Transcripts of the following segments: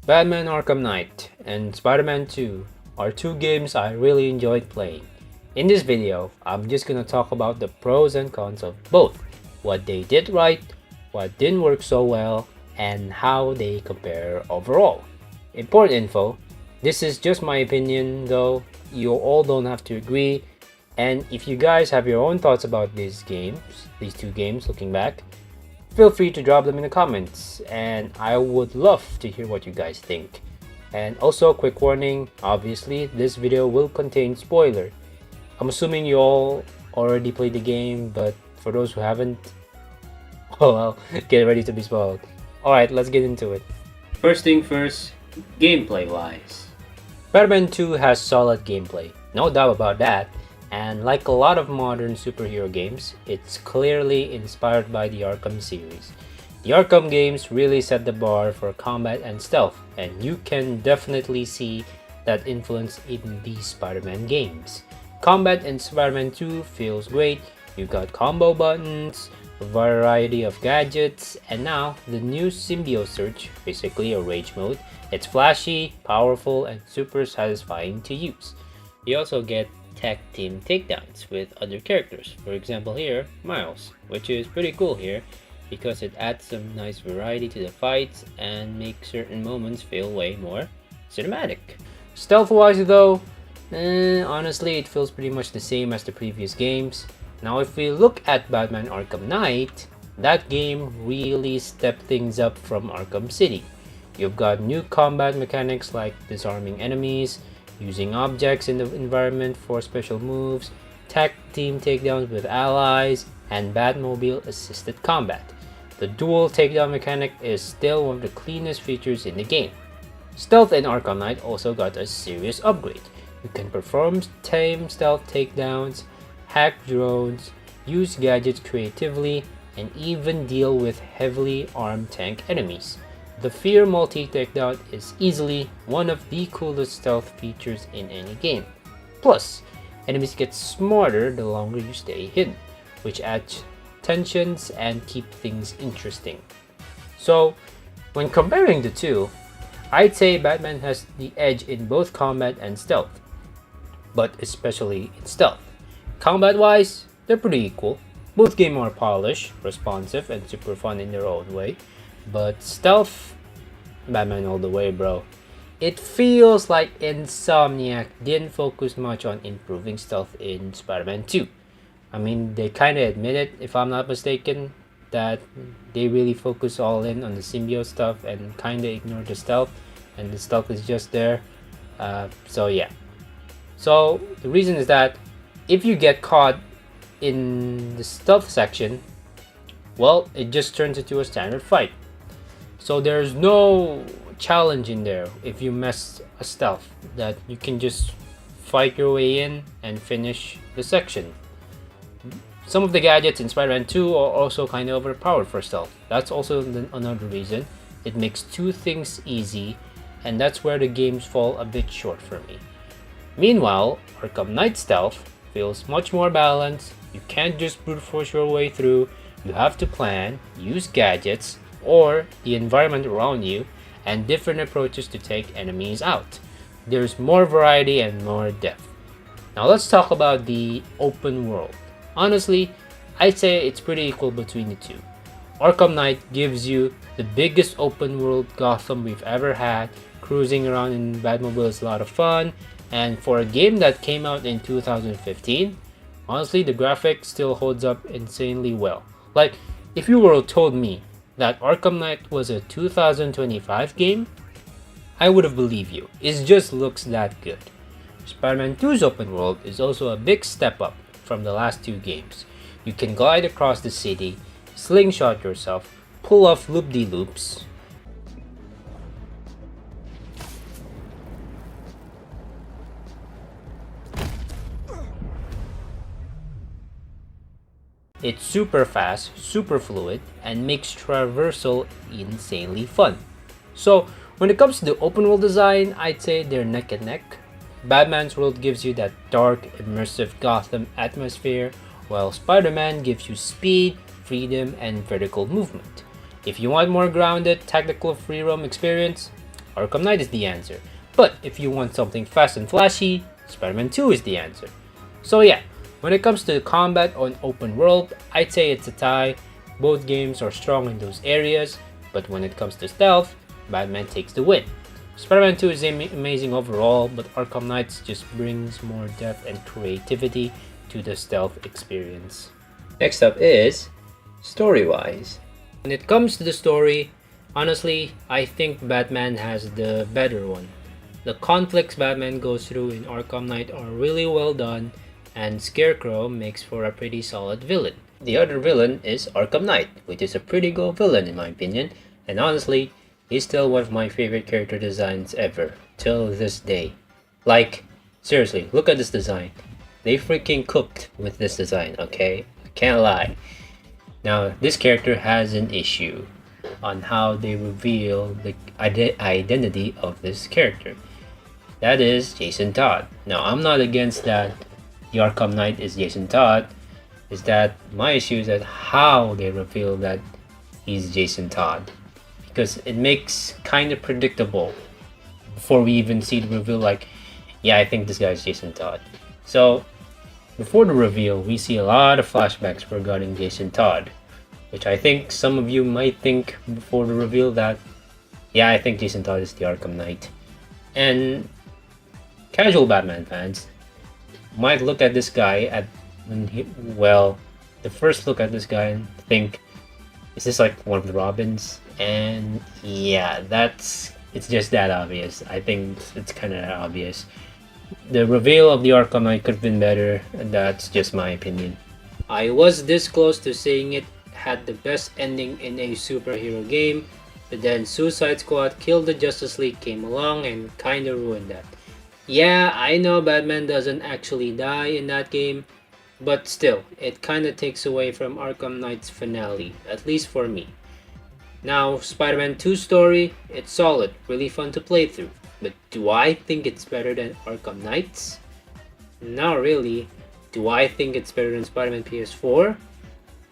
Batman Arkham Knight and Spider-Man 2 are two games I really enjoyed playing. In this video, I'm just gonna talk about the pros and cons of both, what they did right, what didn't work so well, and how they compare overall. Important info, this is just my opinion though, you all don't have to agree, and if you guys have your own thoughts about these two games looking back, feel free to drop them in the comments and I would love to hear what you guys think. And also, quick warning, obviously this video will contain spoiler. I'm assuming you all already played the game, but for those who haven't, oh well, get ready to be spoiled. Alright, let's get into it. First thing first, gameplay wise. Spider-Man 2 has solid gameplay, no doubt about that. And like a lot of modern superhero games, it's clearly inspired by the Arkham series. The Arkham games really set the bar for combat and stealth, and you can definitely see that influence in these Spider-Man games. Combat in Spider-Man 2 feels great, you got combo buttons, a variety of gadgets, and now the new symbiote search, basically a rage mode. It's flashy, powerful, and super satisfying to use. You also get tag team takedowns with other characters. For example here, Miles, which is pretty cool here because it adds some nice variety to the fights and makes certain moments feel way more cinematic. Stealth wise though, honestly it feels pretty much the same as the previous games. Now if we look at Batman Arkham Knight, that game really stepped things up from Arkham City. You've got new combat mechanics like disarming enemies, using objects in the environment for special moves, tag team takedowns with allies, and Batmobile assisted combat. The dual takedown mechanic is still one of the cleanest features in the game. Stealth in Arkham Knight also got a serious upgrade. You can perform tame stealth takedowns, hack drones, use gadgets creatively, and even deal with heavily armed tank enemies. The Fear multi-takedown is easily one of the coolest stealth features in any game. Plus, enemies get smarter the longer you stay hidden, which adds tensions and keep things interesting. So, when comparing the two, I'd say Batman has the edge in both combat and stealth, but especially in stealth. Combat-wise, they're pretty equal. Both games are polished, responsive, and super fun in their own way. But stealth, Batman all the way, bro. It feels like Insomniac didn't focus much on improving stealth in Spider-Man 2. I mean, they kinda admit it, if I'm not mistaken, that they really focus all in on the symbiote stuff and kinda ignore the stealth, and the stealth is just there. So yeah. So the reason is that if you get caught in the stealth section, well, it just turns into a standard fight. So there's no challenge in there if you mess a stealth, that you can just fight your way in and finish the section. Some of the gadgets in Spider-Man 2 are also kind of overpowered for stealth. That's also another reason. It makes two things easy, and that's where the games fall a bit short for me. Meanwhile, Arkham Knight stealth feels much more balanced. You can't just brute force your way through. You have to plan, use gadgets, or the environment around you, and different approaches to take enemies out. There's more variety and more depth. Now let's talk about the open world. Honestly, I'd say it's pretty equal between the two. Arkham Knight gives you the biggest open world Gotham we've ever had. Cruising around in Batmobile is a lot of fun, and for a game that came out in 2015, honestly the graphics still holds up insanely well. Like, if you were told me that Arkham Knight was a 2025 game, I would have believed you. It just looks that good. Spider-Man 2's open world is also a big step up from the last two games. You can glide across the city, slingshot yourself, pull off loop-de-loops, it's super fast, super fluid, and makes traversal insanely fun. So, when it comes to the open world design, I'd say they're neck and neck. Batman's world gives you that dark, immersive Gotham atmosphere, while Spider-Man gives you speed, freedom, and vertical movement. If you want more grounded, tactical free roam experience, Arkham Knight is the answer. But if you want something fast and flashy, Spider-Man 2 is the answer. So yeah, when it comes to combat on open world, I'd say it's a tie. Both games are strong in those areas, but when it comes to stealth, Batman takes the win. Spider-Man 2 is amazing overall, but Arkham Knight just brings more depth and creativity to the stealth experience. Next up is story-wise. When it comes to the story, honestly, I think Batman has the better one. The conflicts Batman goes through in Arkham Knight are really well done, and Scarecrow makes for a pretty solid villain. The other villain is Arkham Knight, which is a pretty good villain in my opinion, and honestly, he's still one of my favorite character designs ever, till this day. Like, seriously, look at this design. They freaking cooked with this design, okay? I can't lie. Now, this character has an issue on how they reveal the identity of this character. That is Jason Todd. Now, I'm not against that the Arkham Knight is Jason Todd. Is that my issue is that how they reveal that he's Jason Todd. Because it makes kind of predictable before we even see the reveal, like, yeah, I think this guy's Jason Todd. So, before the reveal, we see a lot of flashbacks regarding Jason Todd, which I think some of you might think before the reveal that, yeah, I think Jason Todd is the Arkham Knight. And casual Batman fans might look at this guy the first look at this guy and think, is this like one of the Robins? And yeah, it's just that obvious. I think it's kind of obvious. The reveal of the Arkham Knight could have been better, and that's just my opinion. I was this close to saying it had the best ending in a superhero game, but then Suicide Squad Kill the Justice League came along and kinda ruined that. Yeah, I know Batman doesn't actually die in that game, but still, it kinda takes away from Arkham Knight's finale, at least for me. Now, Spider-Man 2 story, it's solid, really fun to play through. But do I think it's better than Arkham Knight's? Not really. Do I think it's better than Spider-Man PS4?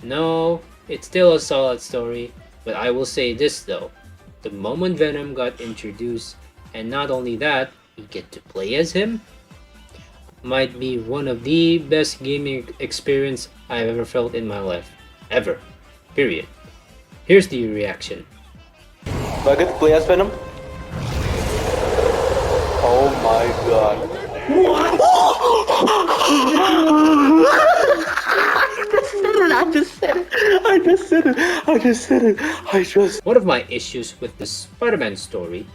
No, it's still a solid story, but I will say this though. The moment Venom got introduced, and not only that, you get to play as him, might be one of the best gaming experience I've ever felt in my life. Ever. Period. Here's the reaction. Do I get to play as Venom? Oh my god. I just said it. One of my issues with the Spider-Man story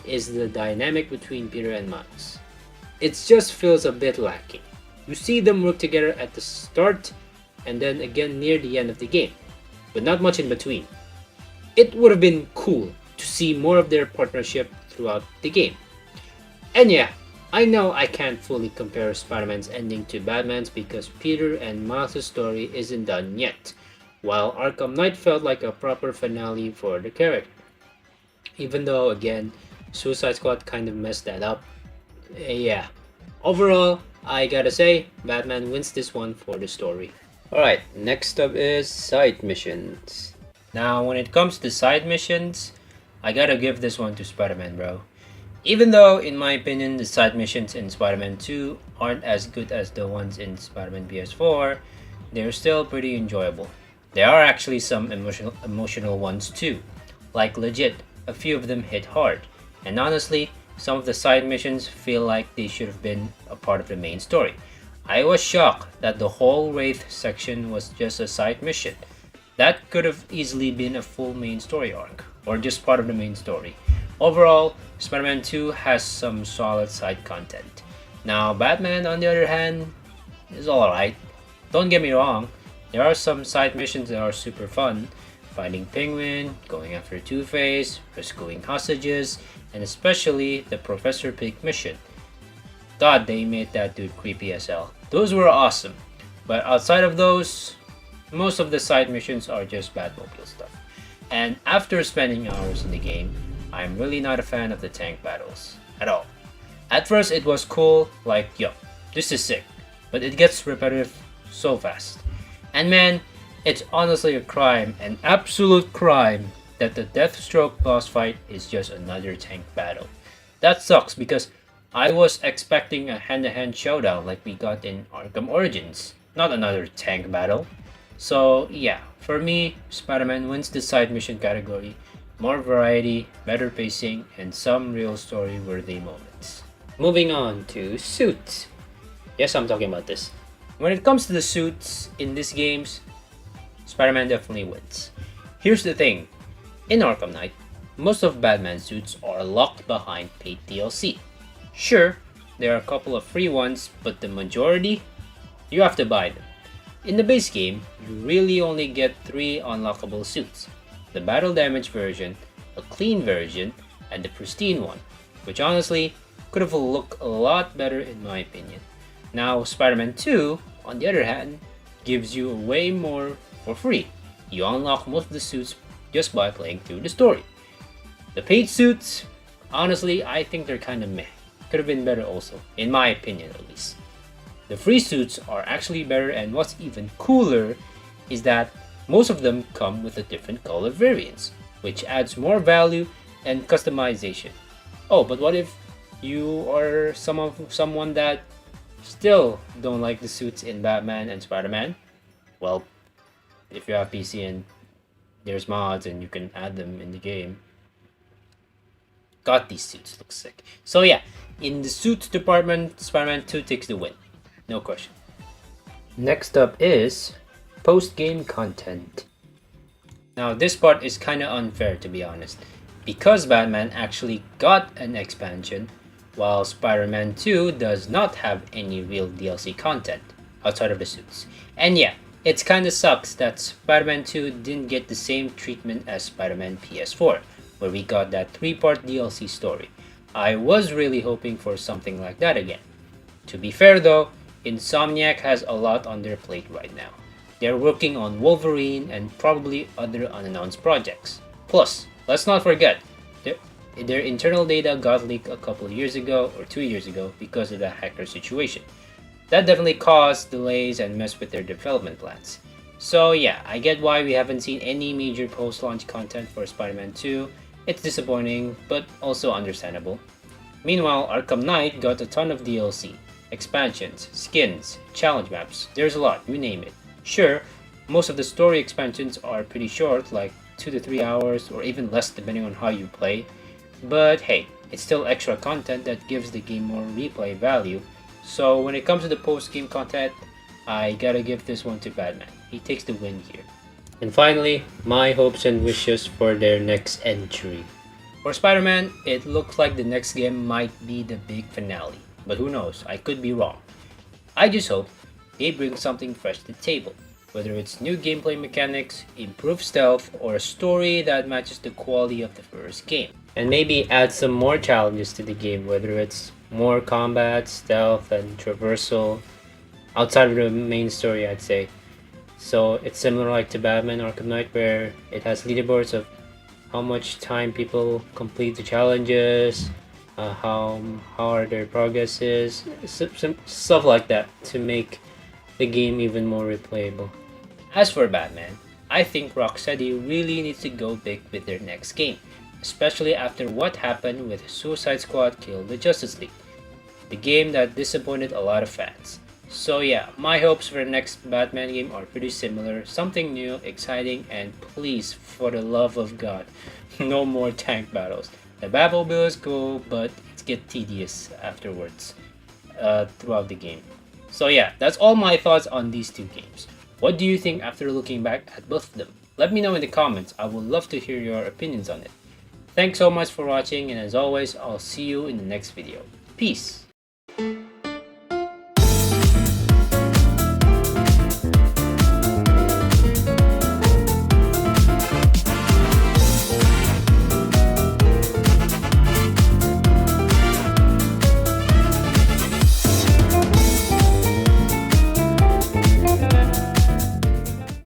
is the dynamic between Peter and Miles. It just feels a bit lacking. You see them work together at the start and then again near the end of the game, but not much in between. It would have been cool to see more of their partnership throughout the game. And yeah, I know I can't fully compare Spider-Man's ending to Batman's because Peter and Miles' story isn't done yet, while Arkham Knight felt like a proper finale for the character. Even though, again, Suicide Squad kind of messed that up. Yeah, overall, I gotta say, Batman wins this one for the story. Alright, next up is side missions. Now, when it comes to side missions, I gotta give this one to Spider-Man, bro. Even though, in my opinion, the side missions in Spider-Man 2 aren't as good as the ones in Spider-Man PS4, they're still pretty enjoyable. There are actually some emotional ones too. Like legit, a few of them hit hard. And honestly, some of the side missions feel like they should have been a part of the main story. I was shocked that the whole Wraith section was just a side mission. That could have easily been a full main story arc, or just part of the main story. Overall, Spider-Man 2 has some solid side content. Now, Batman, on the other hand, is alright. Don't get me wrong, there are some side missions that are super fun. Finding Penguin, going after Two-Face, rescuing hostages, and especially the Professor Pig mission. God, they made that dude creepy as hell. Those were awesome. But outside of those, most of the side missions are just Batmobile stuff. And after spending hours in the game, I'm really not a fan of the tank battles at all. At first it was cool, like, yo, this is sick, but it gets repetitive so fast. And man, it's honestly a crime, an absolute crime, that the Deathstroke boss fight is just another tank battle. That sucks because I was expecting a hand-to-hand showdown like we got in Arkham Origins, not another tank battle. So yeah, for me, Spider-Man wins the side mission category. More variety, better pacing, and some real story-worthy moments. Moving on to suits. Yes, I'm talking about this. When it comes to the suits in these games, Spider-Man definitely wins. Here's the thing. In Arkham Knight, most of Batman's suits are locked behind paid DLC. Sure, there are a couple of free ones, but the majority, you have to buy them. In the base game, you really only get 3 unlockable suits. The battle damage version, a clean version, and the pristine one, which honestly could have looked a lot better in my opinion. Now, Spider-Man 2, on the other hand, gives you way more for free. You unlock most of the suits just by playing through the story. The paid suits, honestly, I think they're kinda meh. Could have been better also, in my opinion at least. The free suits are actually better, and what's even cooler is that most of them come with a different color variants, which adds more value and customization. Oh, but what if you are someone that still don't like the suits in Batman and Spider-Man? Well, if you have PC and there's mods and you can add them in the game. God, these suits look sick. So yeah, in the suits department, Spider-Man 2 takes the win. No question. Next up is post-game content. Now this part is kinda unfair to be honest, because Batman actually got an expansion, while Spider-Man 2 does not have any real DLC content outside of the suits. And yeah, it kinda sucks that Spider-Man 2 didn't get the same treatment as Spider-Man PS4, where we got that 3-part DLC story. I was really hoping for something like that again. To be fair though, Insomniac has a lot on their plate right now. They're working on Wolverine and probably other unannounced projects. Plus, let's not forget, their internal data got leaked a couple of years ago or 2 years ago because of the hacker situation. That definitely caused delays and messed with their development plans. So yeah, I get why we haven't seen any major post-launch content for Spider-Man 2. It's disappointing, but also understandable. Meanwhile, Arkham Knight got a ton of DLC, expansions, skins, challenge maps, there's a lot, you name it. Sure, most of the story expansions are pretty short, like 2 to 3 hours or even less depending on how you play. But hey, it's still extra content that gives the game more replay value. So when it comes to the post-game content, I gotta give this one to Batman. He takes the win here. And finally, my hopes and wishes for their next entry. For Spider-Man, it looks like the next game might be the big finale. But who knows, I could be wrong. I just hope they bring something fresh to the table. Whether it's new gameplay mechanics, improved stealth, or a story that matches the quality of the first game. And maybe add some more challenges to the game, whether it's more combat, stealth, and traversal outside of the main story, I'd say. So it's similar like to Batman Arkham Knight, where it has leaderboards of how much time people complete the challenges, how hard their progress is, some stuff like that to make the game even more replayable. As for Batman, I think Rocksteady really needs to go big with their next game, especially after what happened with Suicide Squad Kill the Justice League, the game that disappointed a lot of fans. So yeah, my hopes for the next Batman game are pretty similar, something new, exciting, and please, for the love of God, no more tank battles. The Batmobile is cool, but it gets tedious afterwards, throughout the game. So yeah, that's all my thoughts on these two games. What do you think after looking back at both of them? Let me know in the comments, I would love to hear your opinions on it. Thanks so much for watching, and as always, I'll see you in the next video. Peace!